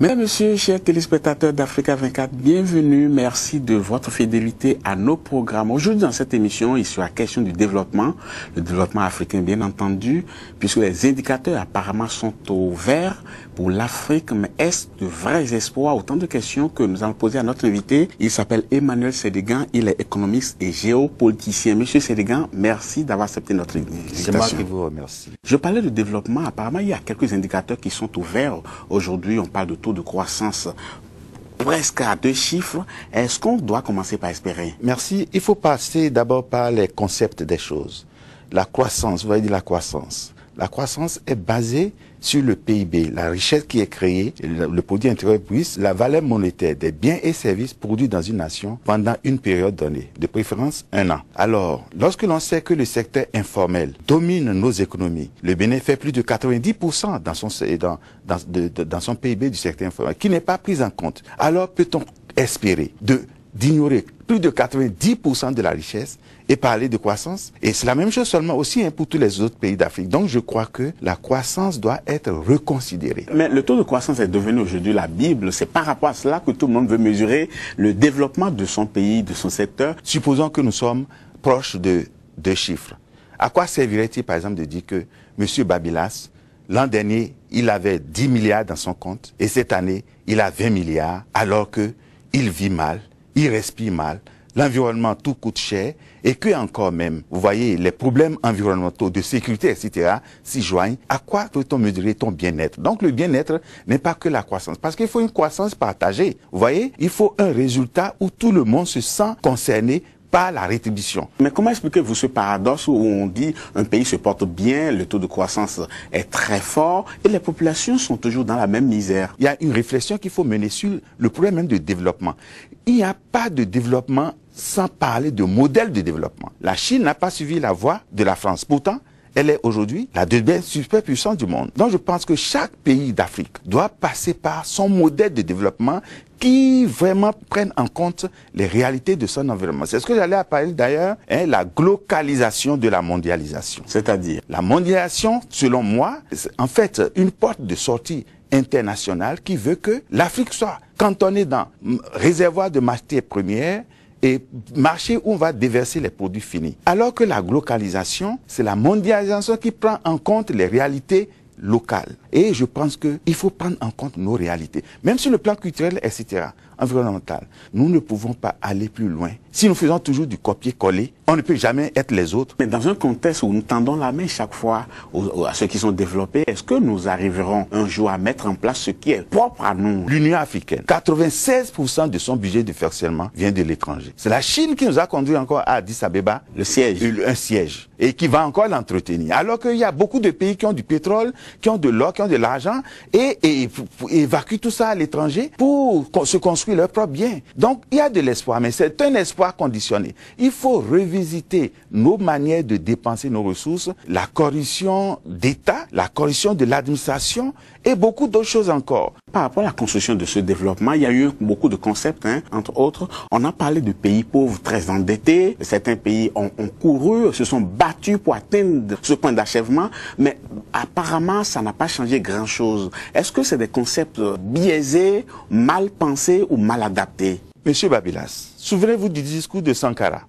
Mesdames, Messieurs, chers téléspectateurs d'Africa 24, bienvenue. Merci de votre fidélité à nos programmes. Aujourd'hui, dans cette émission, il sera question du développement, le développement africain, bien entendu, puisque les indicateurs apparemment sont au vert pour l'Afrique. Mais est-ce de vrais espoirs? Autant de questions que nous allons poser à notre invité. Il s'appelle Emmanuel Sédégan. Il est économiste et géopoliticien. Monsieur Sédégan, merci d'avoir accepté notre invitation. C'est moi qui vous remercie. Je parlais de développement. Apparemment, il y a quelques indicateurs qui sont au vert. Aujourd'hui, on parle de taux de croissance presque à 2 chiffres. Est-ce qu'on doit commencer par espérer? Merci. Il faut passer d'abord par les concepts des choses. La croissance, vous voyez la croissance. La croissance est basée sur le PIB, la richesse qui est créée, le produit intérieur brut, la valeur monétaire des biens et services produits dans une nation pendant une période donnée, de préférence 1 an. Alors, lorsque l'on sait que le secteur informel domine nos économies, le bénéfice fait plus de 90% dans son PIB du secteur informel, qui n'est pas pris en compte, alors peut-on espérer d'ignorer plus de 90% de la richesse et parler de croissance? Et c'est la même chose seulement aussi pour tous les autres pays d'Afrique. Donc je crois que la croissance doit être reconsidérée. Mais le taux de croissance est devenu aujourd'hui la Bible. C'est par rapport à cela que tout le monde veut mesurer le développement de son pays, de son secteur. Supposons que nous sommes proches de 2 chiffres. À quoi servirait-il par exemple de dire que M. Babilas, l'an dernier, il avait 10 milliards dans son compte et cette année, il a 20 milliards alors qu'il vit mal, il respire mal, l'environnement tout coûte cher et que encore même, vous voyez, les problèmes environnementaux, de sécurité, etc. s'y joignent. À quoi peut-on mesurer ton bien-être? Donc le bien-être n'est pas que la croissance, parce qu'il faut une croissance partagée. Vous voyez, il faut un résultat où tout le monde se sent concerné par la rétribution. Mais comment expliquez-vous ce paradoxe où on dit un pays se porte bien, le taux de croissance est très fort et les populations sont toujours dans la même misère? Il y a une réflexion qu'il faut mener sur le problème même de développement. Il n'y a pas de développement sans parler de modèle de développement. La Chine n'a pas suivi la voie de la France. Pourtant, elle est aujourd'hui la deuxième superpuissance du monde. Donc je pense que chaque pays d'Afrique doit passer par son modèle de développement qui vraiment prenne en compte les réalités de son environnement. C'est ce que j'allais parler d'ailleurs, la globalisation de la mondialisation. C'est-à-dire? La mondialisation, selon moi, c'est en fait une porte de sortie internationale qui veut que l'Afrique soit cantonnée dans réservoir de matières premières et marché où on va déverser les produits finis. Alors que la globalisation, c'est la mondialisation qui prend en compte les réalités locales. Et je pense qu'il faut prendre en compte nos réalités. Même sur le plan culturel, etc., environnemental, nous ne pouvons pas aller plus loin. Si nous faisons toujours du copier-coller, on ne peut jamais être les autres. Mais dans un contexte où nous tendons la main chaque fois à ceux qui sont développés, est-ce que nous arriverons un jour à mettre en place ce qui est propre à nous? L'Union africaine, 96% de son budget de fonctionnement vient de l'étranger. C'est la Chine qui nous a conduit encore à Addis Abeba, le siège, un siège, et qui va encore l'entretenir. Alors qu'il y a beaucoup de pays qui ont du pétrole, qui ont de l'or, qui ont de l'argent, et évacuent tout ça à l'étranger pour se construire leurs propres biens. Donc il y a de l'espoir, mais c'est un espoir conditionné. Il faut revisiter nos manières de dépenser nos ressources, la corruption d'État, la corruption de l'administration et beaucoup d'autres choses encore. Par rapport à la construction de ce développement, il y a eu beaucoup de concepts, entre autres. On a parlé de pays pauvres très endettés. Certains pays ont couru, se sont battus pour atteindre ce point d'achèvement, mais apparemment, ça n'a pas changé grand-chose. Est-ce que c'est des concepts biaisés, mal pensés ou mal adaptés? Monsieur Babilas, souvenez-vous du discours de Sankara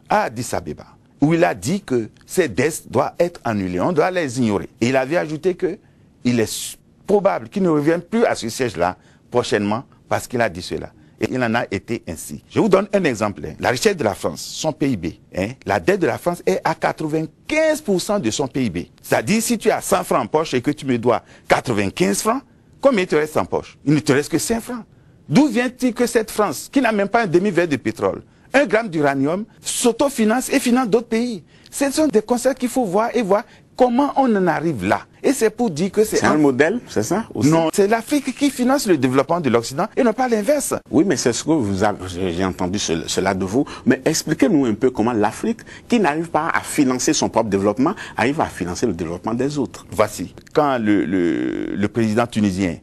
à Addis Abeba, où il a dit que ces dettes doivent être annulées, on doit les ignorer. Et il avait ajouté qu'il est probable qu'il ne revienne plus à ce siège-là prochainement parce qu'il a dit cela. Et il en a été ainsi. Je vous donne un exemple. La richesse de la France, son PIB, la dette de la France est à 95% de son PIB. C'est-à-dire, si tu as 100 francs en poche et que tu me dois 95 francs, combien il te reste en poche? Il ne te reste que 5 francs. D'où vient-il que cette France, qui n'a même pas un demi-verre de pétrole, 1 gramme d'uranium, s'autofinance et finance d'autres pays? Ce sont des concepts qu'il faut voir et voir comment on en arrive là. Et c'est pour dire que c'est un modèle, c'est ça aussi? Non, c'est l'Afrique qui finance le développement de l'Occident et non pas l'inverse. Oui, mais c'est ce que j'ai entendu cela de vous. Mais expliquez-nous un peu comment l'Afrique, qui n'arrive pas à financer son propre développement, arrive à financer le développement des autres. Voici, quand le président tunisien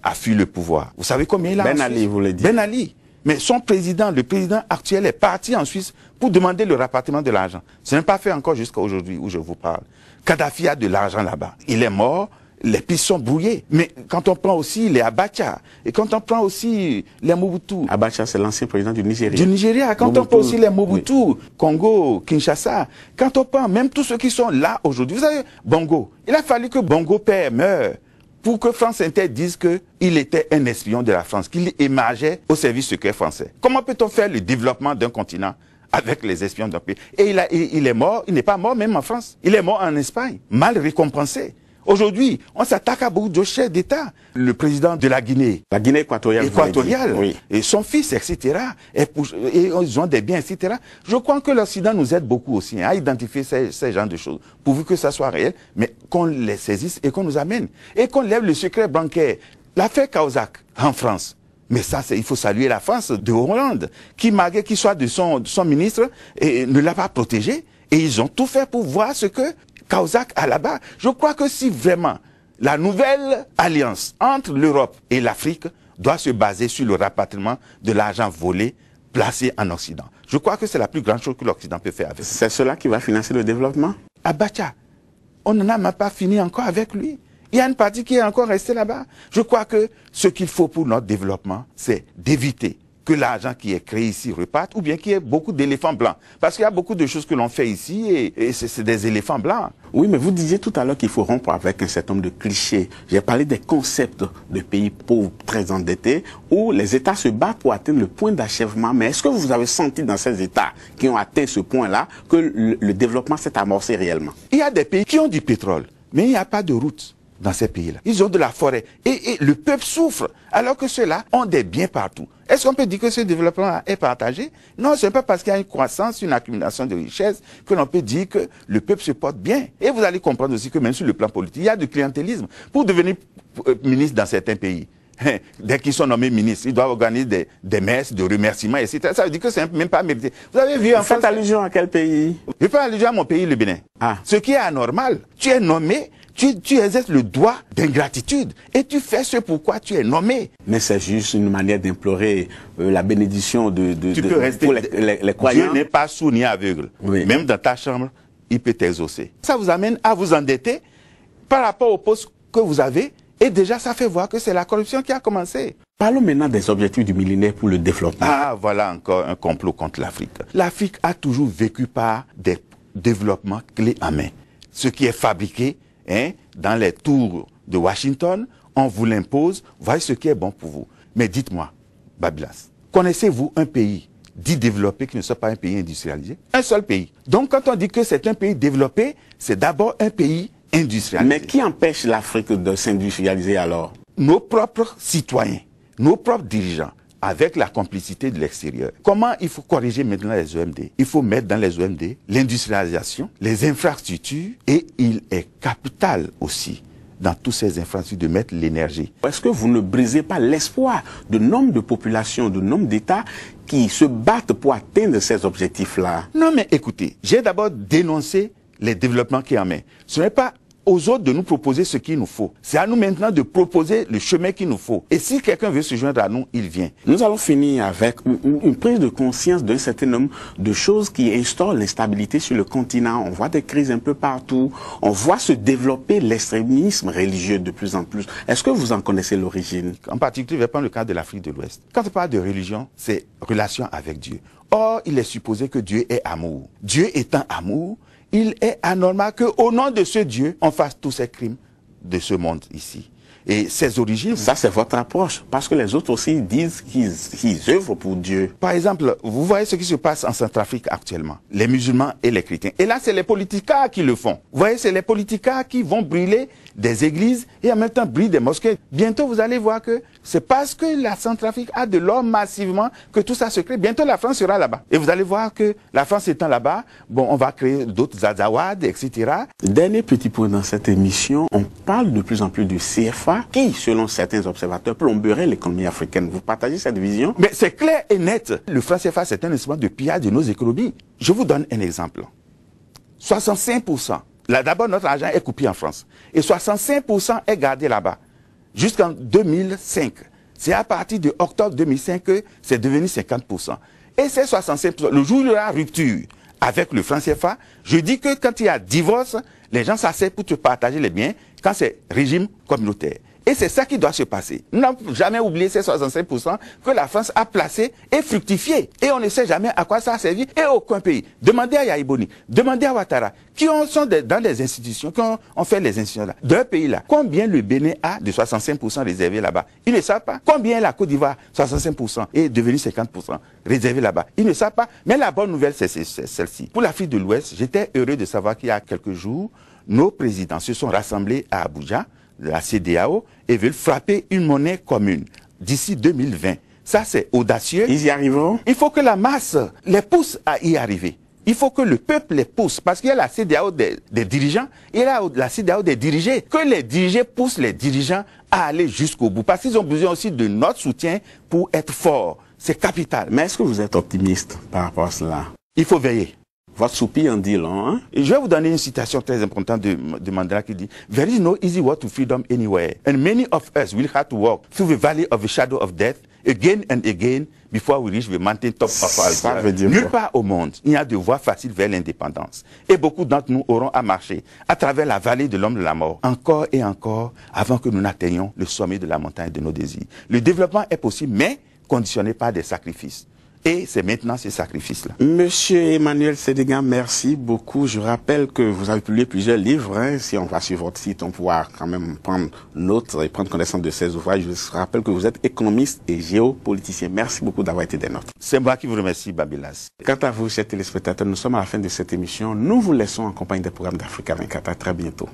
a fui le pouvoir, vous savez combien il a? Ben Ali, vous le dites. Ben Ali. Mais son président, le président actuel, est parti en Suisse pour demander le rapatriement de l'argent. Ce n'est pas fait encore jusqu'à aujourd'hui où je vous parle. Kadhafi a de l'argent là-bas. Il est mort les pistes sont brouillées. Mais quand on prend aussi les Abacha, et quand on prend aussi les Mobutu... Abacha, c'est l'ancien président du Nigeria. Du Nigeria. Quand Mobutu, on prend aussi les Mobutu, oui. Congo, Kinshasa, quand on prend même tous ceux qui sont là aujourd'hui, vous savez, Bongo, il a fallu que Bongo père meure pour que France Inter dise qu'il était un espion de la France, qu'il émargeait au service secret français. Comment peut-on faire le développement d'un continent avec les espions d'un pays? Et il est mort, il n'est pas mort même en France. Il est mort en Espagne, mal récompensé. Aujourd'hui, on s'attaque à beaucoup de chefs d'État. Le président de la Guinée. La Guinée équatoriale. Oui. Et son fils, etc. Et ils ont des biens, etc. Je crois que l'Occident nous aide beaucoup aussi à identifier ces genres de choses, pourvu que ça soit réel, mais qu'on les saisisse et qu'on nous amène. Et qu'on lève le secret bancaire. L'affaire Cahuzac en France. Mais ça, il faut saluer la France de Hollande, qui, malgré qu'il soit de son ministre, ne l'a pas protégé. Et ils ont tout fait pour voir ce que Cahuzac a là-bas. Je crois que si vraiment la nouvelle alliance entre l'Europe et l'Afrique doit se baser sur le rapatriement de l'argent volé placé en Occident. Je crois que c'est la plus grande chose que l'Occident peut faire avec. C'est cela qui va financer le développement? Abacha, on n'en a même pas fini encore avec lui. Il y a une partie qui est encore restée là-bas. Je crois que ce qu'il faut pour notre développement, c'est d'éviter que l'argent qui est créé ici reparte, ou bien qu'il y ait beaucoup d'éléphants blancs. Parce qu'il y a beaucoup de choses que l'on fait ici, et c'est des éléphants blancs. Oui, mais vous disiez tout à l'heure qu'il faut rompre avec un certain nombre de clichés. J'ai parlé des concepts de pays pauvres, très endettés, où les États se battent pour atteindre le point d'achèvement. Mais est-ce que vous avez senti dans ces États qui ont atteint ce point-là que le développement s'est amorcé réellement? Il y a des pays qui ont du pétrole, mais il n'y a pas de route dans ces pays-là. Ils ont de la forêt. Et le peuple souffre, alors que ceux-là ont des biens partout. Est-ce qu'on peut dire que ce développement est partagé? Non, ce n'est pas parce qu'il y a une croissance, une accumulation de richesses, que l'on peut dire que le peuple se porte bien. Et vous allez comprendre aussi que même sur le plan politique, il y a du clientélisme. Pour devenir ministre dans certains pays, dès qu'ils sont nommés ministres, ils doivent organiser des messes de remerciements, etc. Ça veut dire que c'est même pas mérité. Vous avez vu en France... Faites allusion à quel pays? Je fais allusion à mon pays, le Bénin. Ah. Ce qui est anormal, tu es nommé, tu exerces le droit d'ingratitude et tu fais ce pourquoi tu es nommé. Mais c'est juste une manière d'implorer la bénédiction tu peux rester, pour les croyants. Dieu n'est pas sourd ni aveugle. Oui. Même dans ta chambre, il peut t'exaucer. Ça vous amène à vous endetter par rapport au poste que vous avez et déjà ça fait voir que c'est la corruption qui a commencé. Parlons maintenant des objectifs du millénaire pour le développement. Ah, voilà encore un complot contre l'Afrique. L'Afrique a toujours vécu par des développements clés en main. Ce qui est fabriqué dans les tours de Washington, on vous l'impose, voyez ce qui est bon pour vous. Mais dites-moi, Babylas, connaissez-vous un pays dit développé qui ne soit pas un pays industrialisé? Un seul pays. Donc quand on dit que c'est un pays développé, c'est d'abord un pays industrialisé. Mais qui empêche l'Afrique de s'industrialiser alors? Nos propres citoyens, nos propres dirigeants, avec la complicité de l'extérieur. Comment il faut corriger maintenant les OMD? Il faut mettre dans les OMD l'industrialisation, les infrastructures, et il est capital aussi dans toutes ces infrastructures de mettre l'énergie. Est-ce que vous ne brisez pas l'espoir de nombre de populations, de nombre d'États qui se battent pour atteindre ces objectifs-là? Non mais écoutez, j'ai d'abord dénoncé les développements qui en main. Ce n'est pas aux autres de nous proposer ce qu'il nous faut. C'est à nous maintenant de proposer le chemin qu'il nous faut. Et si quelqu'un veut se joindre à nous, il vient. Nous allons finir avec une prise de conscience d'un certain nombre de choses qui instaurent l'instabilité sur le continent. On voit des crises un peu partout. On voit se développer l'extrémisme religieux de plus en plus. Est-ce que vous en connaissez l'origine? En particulier, je vais prendre le cas de l'Afrique de l'Ouest. Quand on parle de religion, c'est relation avec Dieu. Or, il est supposé que Dieu est amour. Dieu étant amour, il est anormal qu'au nom de ce Dieu, on fasse tous ces crimes de ce monde ici. Et ses origines... Ça, c'est votre approche. Parce que les autres aussi disent qu'ils œuvrent pour Dieu. Par exemple, vous voyez ce qui se passe en Centrafrique actuellement. Les musulmans et les chrétiens. Et là, c'est les politiciens qui le font. Vous voyez, c'est les politiciens qui vont brûler des églises et en même temps brûler des mosquées. Bientôt, vous allez voir que c'est parce que la Centrafrique a de l'or massivement que tout ça se crée. Bientôt, la France sera là-bas. Et vous allez voir que la France étant là-bas, bon, on va créer d'autres Azawad, etc. Dernier petit point dans cette émission, on parle de plus en plus du CFA qui, selon certains observateurs, plomberait l'économie africaine. Vous partagez cette vision? Mais c'est clair et net. Le franc CFA, c'est un instrument de pillage de nos économies. Je vous donne un exemple. 65%. Là, d'abord, notre argent est coupé en France. Et 65% est gardé là-bas. Jusqu'en 2005. C'est à partir de octobre 2005 que c'est devenu 50%. Et ces 65%, le jour où il y aura rupture avec le franc CFA. Je dis que quand il y a divorce, les gens s'asseyent pour te partager les biens quand c'est régime communautaire. Et c'est ça qui doit se passer. Nous n'avons jamais oublié ces 65% que la France a placé et fructifié. Et on ne sait jamais à quoi ça a servi. Et aucun pays. Demandez à Yaïboni, demandez à Ouattara, qui sont dans les institutions, qui ont fait les institutions là, d'un pays là. Combien le Bénin a de 65% réservés là-bas? Ils ne savent pas. Combien la Côte d'Ivoire, 65%, est devenu 50% réservé là-bas? Ils ne savent pas. Mais la bonne nouvelle, c'est celle-ci. Pour l'Afrique de l'Ouest, j'étais heureux de savoir qu'il y a quelques jours, nos présidents se sont rassemblés à Abuja, de la CEDEAO, et veulent frapper une monnaie commune d'ici 2020. Ça, c'est audacieux. Ils y arriveront? Il faut que la masse les pousse à y arriver. Il faut que le peuple les pousse, parce qu'il y a la CEDEAO des dirigeants, et il y a la CEDEAO des dirigés. Que les dirigés poussent les dirigeants à aller jusqu'au bout, parce qu'ils ont besoin aussi de notre soutien pour être forts. C'est capital. Mais est-ce que vous êtes optimiste par rapport à cela? Il faut veiller. Votre soupir en dit long, hein? Et je vais vous donner une citation très importante de Mandela qui dit « There is no easy way to freedom anywhere, and many of us will have to walk through the valley of the shadow of death again and again before we reach the mountain top of our Ça veut dire Nulle quoi? part au monde, il y a de voies faciles vers l'indépendance. Et beaucoup d'entre nous auront à marcher à travers la vallée de l'homme de la mort, encore et encore, avant que nous n'atteignions le sommet de la montagne de nos désirs. Le développement est possible, mais conditionné par des sacrifices. Et c'est maintenant ces sacrifices-là. Monsieur Emmanuel Sédégan, merci beaucoup. Je rappelle que vous avez publié plusieurs livres. Hein. Si on va sur votre site, on pourra quand même prendre note et prendre connaissance de ces ouvrages. Je rappelle que vous êtes économiste et géopoliticien. Merci beaucoup d'avoir été des nôtres. C'est moi qui vous remercie, Babilas. Quant à vous, chers téléspectateurs, nous sommes à la fin de cette émission. Nous vous laissons en compagnie des programmes d'Africa 24. À très bientôt.